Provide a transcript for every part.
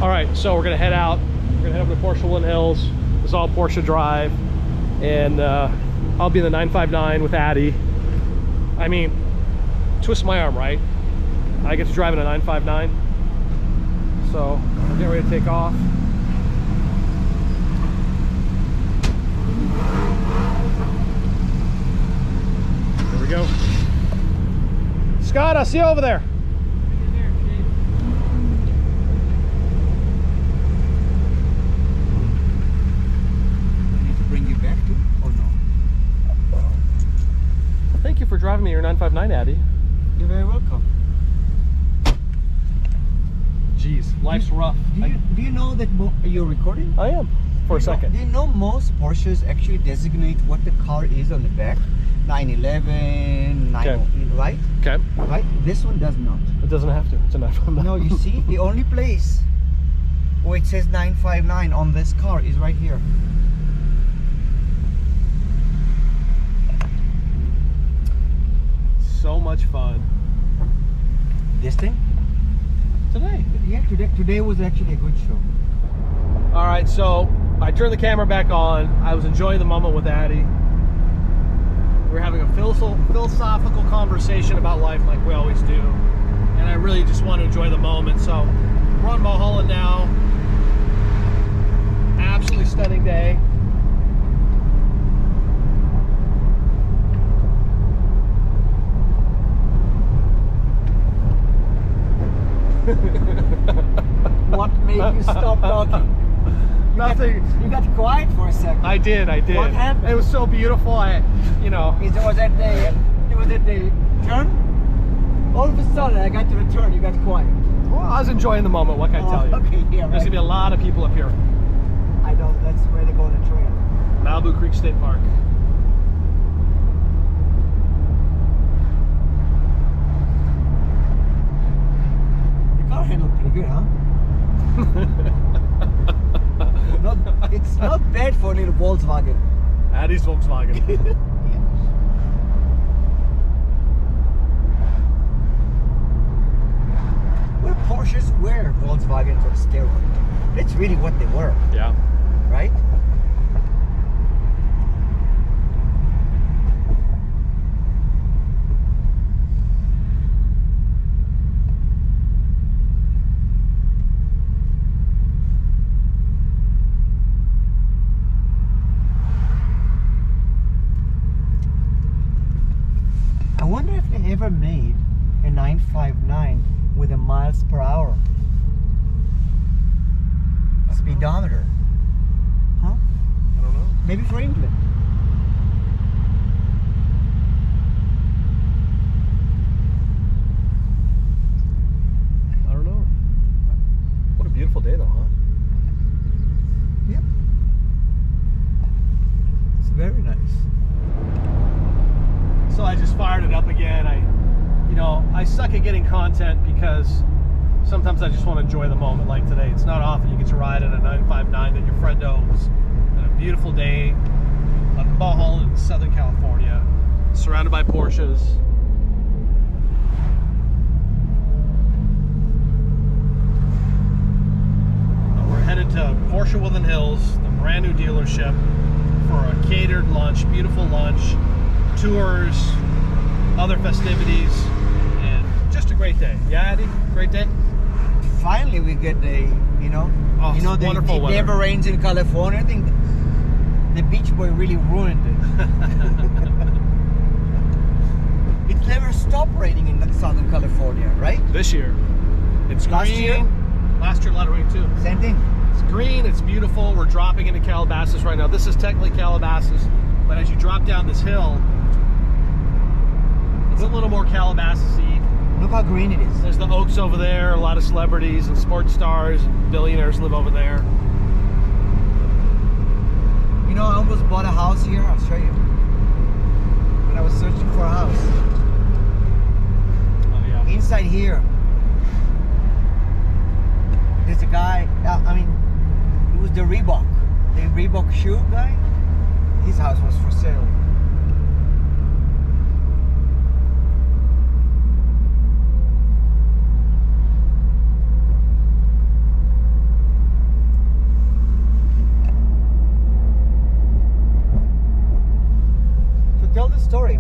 All right, so we're gonna head out. We're gonna head over to Porsche Woodland Hills. It's all Porsche drive, and I'll be in the 959 with Addy. I mean, twist my arm, right? I get to drive in a 959. So we're getting ready to take off. There we go. Scott, I'll see you over there. Thank you for driving me your 959, Addy. You're very welcome. Jeez, life's rough. Do you know that you're recording? I am, for a second. Do you know most Porsches actually designate what the car is on the back? 911, 908, right? Okay. Right? This one does not. It doesn't have to. It's a 959. No, you see, the only place where it says 959 on this car is right here. So much fun. This thing? Today. Yeah, today was actually a good show. All right, so I turned the camera back on. I was enjoying the moment with Addy. We were having a philosophical conversation about life like we always do. And I really just want to enjoy the moment. So we're on Mulholland now. Absolutely stunning day. What made you stop talking? Nothing. You got quiet for a second. I did. What happened? It was so beautiful. You know. It was at the turn? All of a sudden, I got to the turn, you got quiet. Well, I was enjoying the moment. What can I tell you? Okay, yeah, right. There's gonna be a lot of people up here. I know, that's where they go on the trail. Malibu Creek State Park. The car handled pretty good, huh? It's not bad for a little Volkswagen. Addy's Volkswagen. Well, Porsches were Volkswagens on steroids. That's really what they were. Yeah. Right? I wonder if they ever made a 959 with a miles per hour speedometer. Huh? I don't know. Maybe for England. I don't know. What a beautiful day though, huh? Yep. It's very nice. So I just fired it up again. I suck at getting content because sometimes I just want to enjoy the moment like today. It's not often you get to ride in a 959 that your friend owns on a beautiful day on Mulholland in Southern California, surrounded by Porsches. We're headed to Porsche Woodland Hills, the brand new dealership, for a catered lunch, beautiful lunch, tours, other festivities, and just a great day. Yeah, Addy? Great day? Finally, we get the, Oh, the wonderful it weather. never rains in California. I think the beach boy really ruined it. It never stopped raining in Southern California, right? This year. It's Last green. year? Last year, a lot of rain too. Same thing. It's green, it's beautiful. We're dropping into Calabasas right now. This is technically Calabasas, but as you drop down this hill, it's a little more Calabasas-y. Look how green it is. There's the Oaks over there. A lot of celebrities and sports stars and billionaires live over there. You know, I almost bought a house here. I'll show you. When I was searching for a house. Oh yeah. Inside here, there's a guy, it was the Reebok shoe guy. His house was for sale.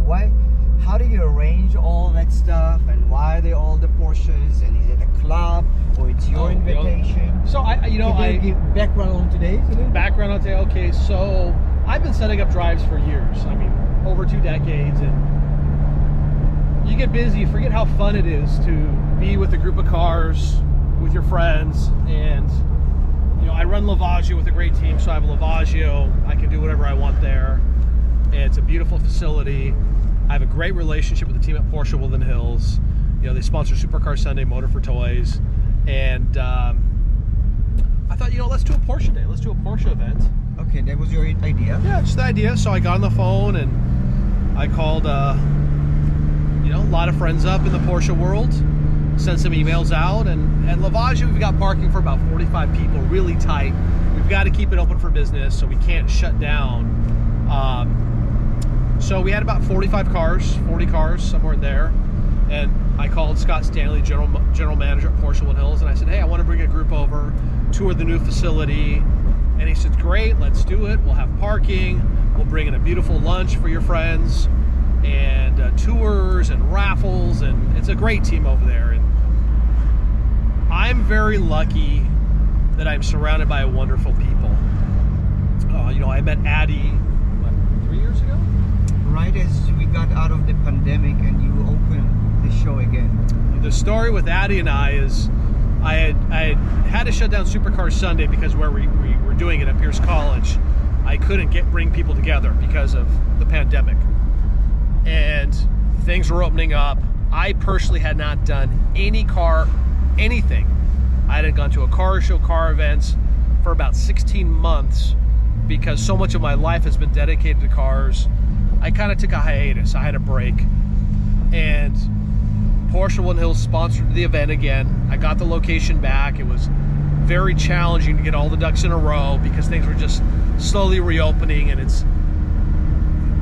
why? How do you arrange all that stuff, and why are they all the Porsches? And is it a club or it's your invitation? So Can you give background on today? Background on today. Okay, so I've been setting up drives for years. I mean, over 2 decades, and you get busy, you forget how fun it is to be with a group of cars, with your friends, and I run Lavaggio with a great team, so I have a Lavaggio. I can do whatever I want there. It's a beautiful facility. I have a great relationship with the team at Porsche Woodland Hills. They sponsor Supercar Sunday, Motor for Toys, and I thought, let's do a Porsche day. Let's do a Porsche event. Okay, that was your idea. Yeah, just the idea. So I got on the phone and I called, a lot of friends up in the Porsche world. Sent some emails out, and at Lavaggio we've got parking for about 45 people, really tight. We've got to keep it open for business, so we can't shut down. So we had about 45 cars, 40 cars, somewhere in there. And I called Scott Stanley, general manager at Porsche Woodland Hills, and I said, hey, I want to bring a group over, tour the new facility. And he said, great, let's do it. We'll have parking. We'll bring in a beautiful lunch for your friends, and tours and raffles, and it's a great team over there. And I'm very lucky that I'm surrounded by wonderful people. I met Addie, 3 years ago? Right as we got out of the pandemic and you opened the show again. The story with Addie and I is I had to shut down Supercar Sunday because where we were doing it at Pierce College, I couldn't bring people together because of the pandemic. And things were opening up. I personally had not done anything. I hadn't gone to a car show, car events for about 16 months because so much of my life has been dedicated to cars. I kind of took a hiatus. I had a break. And Porsche Woodland Hills sponsored the event again. I got the location back. It was very challenging to get all the ducks in a row because things were just slowly reopening, and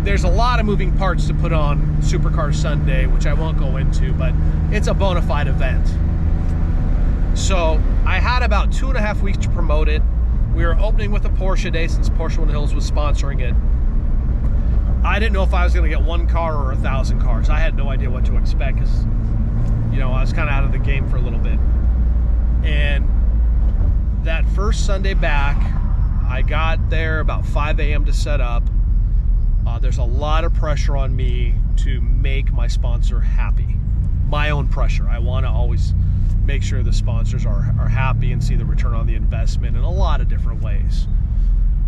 there's a lot of moving parts to put on Supercar Sunday, which I won't go into, but it's a bona fide event. So I had about 2.5 weeks to promote it. We were opening with a Porsche day since Porsche Woodland Hills was sponsoring it. I didn't know if I was going to get 1 car or 1,000 cars. I had no idea what to expect because, I was kind of out of the game for a little bit. And that first Sunday back, I got there about 5 a.m. to set up. There's a lot of pressure on me to make my sponsor happy. My own pressure. I want to always make sure the sponsors are happy and see the return on the investment in a lot of different ways.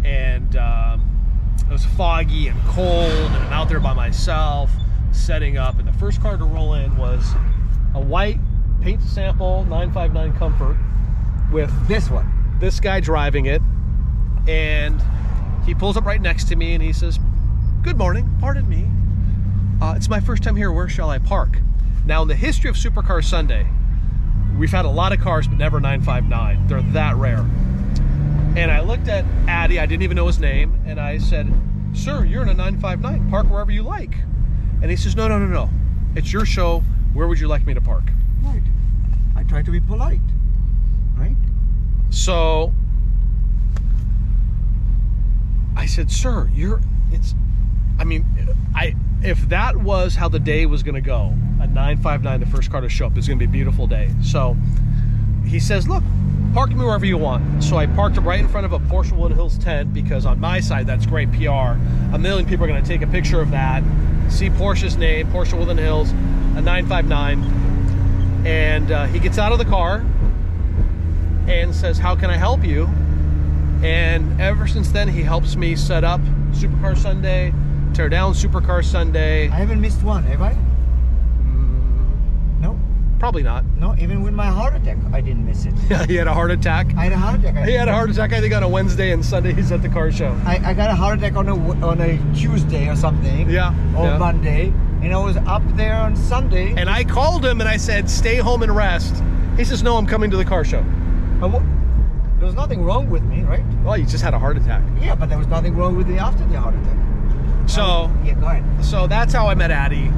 And it was foggy and cold, and I'm out there by myself setting up. And the first car to roll in was a white paint sample 959 Comfort with this guy driving it. And he pulls up right next to me and he says, good morning, pardon me. It's my first time here, where shall I park? Now, in the history of Supercar Sunday, we've had a lot of cars, but never 959. They're that rare. And I looked at Addie, I didn't even know his name, and I said, sir, you're in a 959, park wherever you like. And he says, no. It's your show, where would you like me to park? Right. I try to be polite, right? So I said, sir, if that was how the day was gonna go, a 959, the first car to show up, it's gonna be a beautiful day. So he says, look, park me wherever you want. So I parked right in front of a Porsche Woodland Hills tent because on my side, that's great PR. 1 million people are gonna take a picture of that, see Porsche's name, Porsche Woodland Hills, a 959. And he gets out of the car and says, how can I help you? And ever since then, he helps me set up Supercar Sunday, tear down Supercar Sunday. I haven't missed one, have I? No. Probably not. No, even with my heart attack, I didn't miss it. Yeah, he had a heart attack. I had a heart attack. He had a heart attack, I think, on a Wednesday, and Sunday he's at the car show. I got a heart attack on a Tuesday or something. Yeah. Or Monday. And I was up there on Sunday. And I called him and I said, stay home and rest. He says, no, I'm coming to the car show. There was nothing wrong with me, right? Well, you just had a heart attack. Yeah, but there was nothing wrong with me after the heart attack. So, yeah, go ahead. So that's how I met Addie.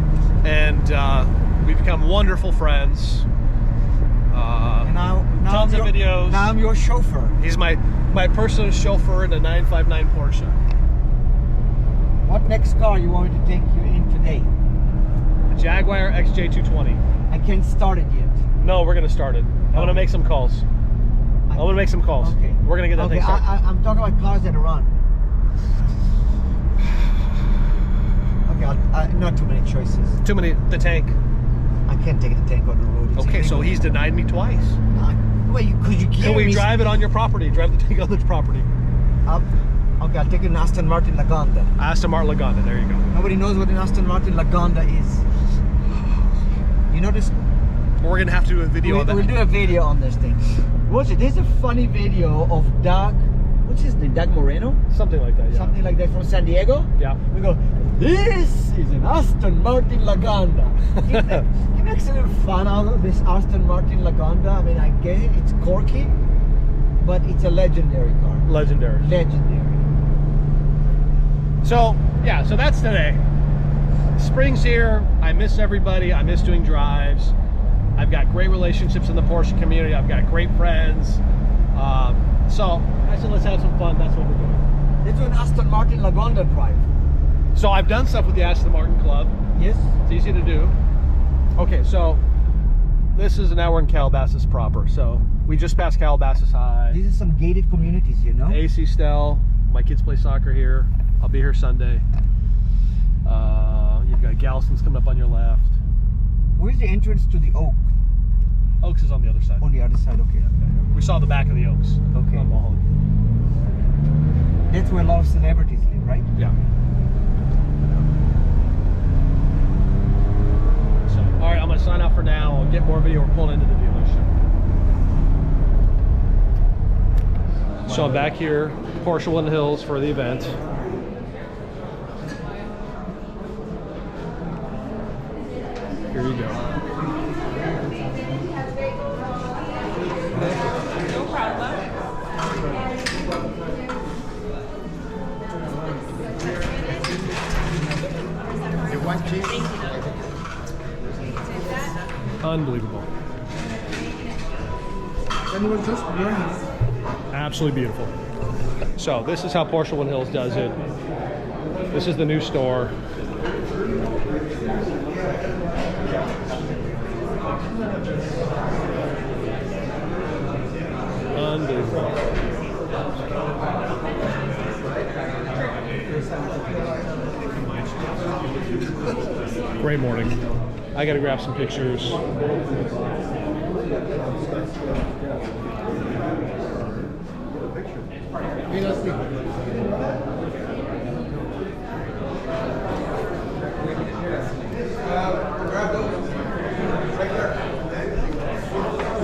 And we've become wonderful friends. And now tons of videos. Now I'm your chauffeur. He's my personal chauffeur in a 959 Porsche. What next car you want me to take you in today? A Jaguar XJ220. I can't start it yet. No, we're gonna start it. I'm gonna make some calls. I'm gonna make some calls. Okay. We're gonna get that thing started. I'm talking about cars that run. Okay, not too many choices. Too many. The tank. I can't take the tank on the road. It's Okay, so illegal. he's denied me twice. Wait, could you Can we drive it on your property? Drive the tank on the property. Okay, I'll take an Aston Martin Lagonda. Aston Martin Lagonda. There you go. Nobody knows what an Aston Martin Lagonda is. You know this? We're gonna have to do a video on that. We'll do a video on this thing. Watch it. There's a funny video of Doug. What's his name? Doug Moreno? Something like that. Yeah. Something like that from San Diego. Yeah. We go. This is an Aston Martin Lagonda. He makes a little fun out of this Aston Martin Lagonda. I mean, I get it. It's quirky, but it's a legendary car. Legendary. Legendary. So yeah, so that's today. Spring's here. I miss everybody. I miss doing drives. I've got great relationships in the Porsche community. I've got great friends. So I said, let's have some fun. That's what we're doing. Let's do an Aston Martin Lagonda drive. So I've done stuff with the Aston Martin Club. Yes. It's easy to do. Okay, so this is now we're in Calabasas proper. So we just passed Calabasas High. These are some gated communities, you know. AC Stell. My kids play soccer here. I'll be here Sunday. You've got Galston's coming up on your left. Where's the entrance to the Oak? Oaks is on the other side. On the other side, okay. We saw the back of the Oaks. Okay. On Mulholland. That's where a lot of celebrities live, right? Yeah. So, all right, I'm gonna sign out for now. I'll get more video. We're pulling into the dealership. So I'm back here, Porsche Woodland Hills for the event. Here you go. No problem. You want cheese? Unbelievable. Anyone just burning? Absolutely beautiful. So this is how Porsche Woodland Hills does it. This is the new store. Unbelievable. Great morning. I gotta grab some pictures.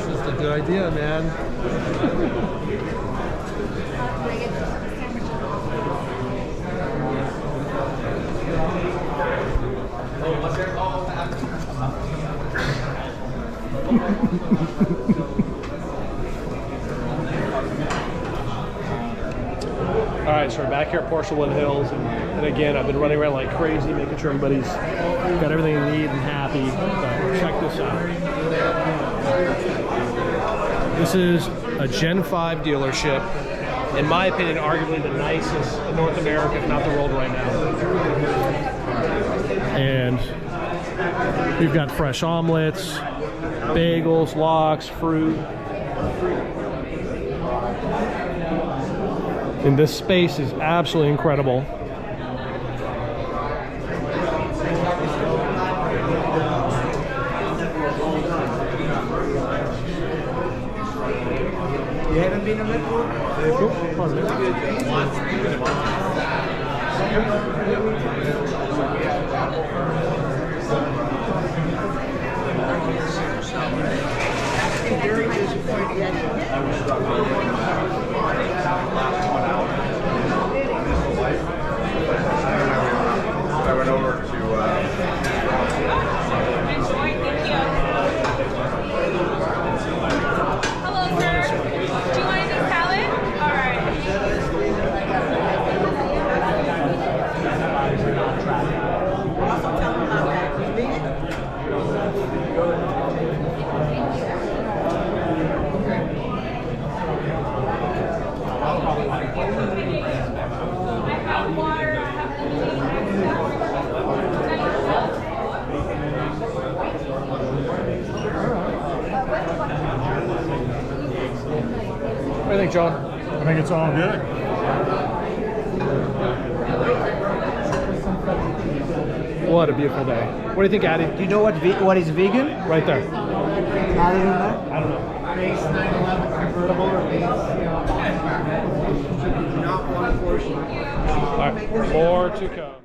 Just a good idea, man. All right, so we're back here at Porsche Woodland Hills, and again, I've been running around like crazy, making sure everybody's got everything they need and happy. So check this out. This is a Gen 5 dealership. In my opinion, arguably the nicest in North America, if not the world right now. And we've got fresh omelets, bagels, lox, fruit. And this space is absolutely incredible. You haven't been on that tour? Very disappointed. I was struck by the last 1 hour. do you think, John? I think it's all good. What a beautiful day. What do you think, Addy? Do you know what is vegan? Right there. Added in there? I don't know. Base 911 convertible or base, not one Porsche. All right, more to come.